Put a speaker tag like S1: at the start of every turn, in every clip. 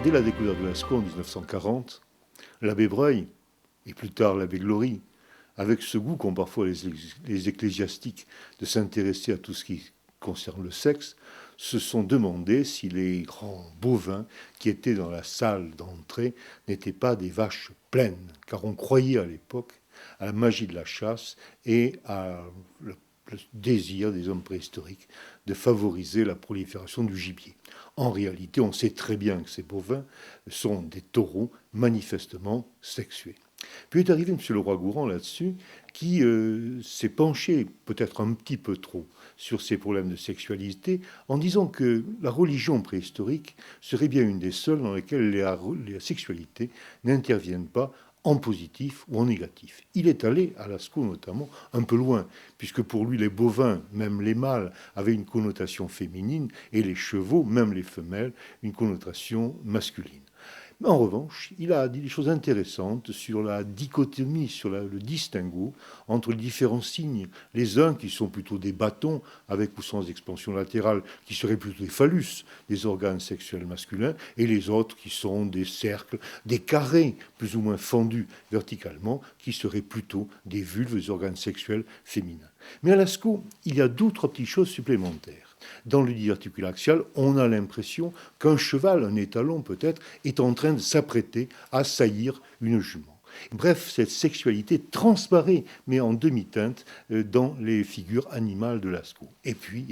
S1: Dès la découverte de Lascaux en 1940, l'abbé Breuil, et plus tard l'abbé Glory, avec ce goût qu'ont parfois les ecclésiastiques de s'intéresser à tout ce qui concerne le sexe, se sont demandé si les grands bovins qui étaient dans la salle d'entrée n'étaient pas des vaches pleines, car on croyait à l'époque à la magie de la chasse et à le désir des hommes préhistoriques de favoriser la prolifération du gibier. En réalité, on sait très bien que ces bovins sont des taureaux manifestement sexués. Puis est arrivé M. Leroi-Gourhan là-dessus, qui s'est penché peut-être un petit peu trop sur ces problèmes de sexualité, en disant que la religion préhistorique serait bien une des seules dans lesquelles les sexualités n'interviennent pas en positif ou en négatif. Il est allé, à Lascaux notamment, un peu loin, puisque pour lui, les bovins, même les mâles, avaient une connotation féminine, et les chevaux, même les femelles, une connotation masculine. En revanche, il a dit des choses intéressantes sur la dichotomie, sur le distinguo entre les différents signes. Les uns qui sont plutôt des bâtons, avec ou sans expansion latérale, qui seraient plutôt des phallus, des organes sexuels masculins, et les autres qui sont des cercles, des carrés, plus ou moins fendus verticalement, qui seraient plutôt des vulves, des organes sexuels féminins. Mais à Lascaux, il y a d'autres petites choses supplémentaires. Dans le diverticule axial, on a l'impression qu'un cheval, un étalon peut-être, est en train de s'apprêter à saillir une jument. Bref, cette sexualité transparaît, mais en demi-teinte, dans les figures animales de Lascaux. Et puis,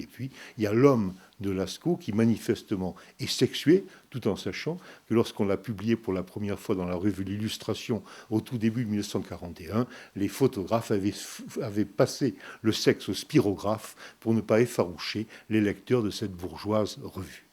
S1: il y a l'homme de Lascaux qui manifestement est sexué, tout en sachant que lorsqu'on l'a publié pour la première fois dans la revue L'Illustration au tout début de 1941, les photographes avaient passé le sexe au spirographe pour ne pas effaroucher les lecteurs de cette bourgeoise revue.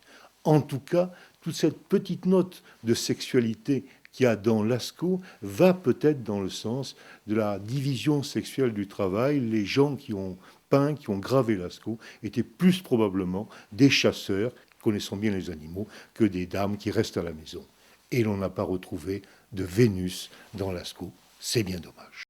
S1: En tout cas, toute cette petite note de sexualité qu'il y a dans Lascaux va peut-être dans le sens de la division sexuelle du travail. Les gens qui ont peint, qui ont gravé Lascaux, étaient plus probablement des chasseurs, connaissant bien les animaux, que des dames qui restent à la maison. Et l'on n'a pas retrouvé de Vénus dans Lascaux. C'est bien dommage.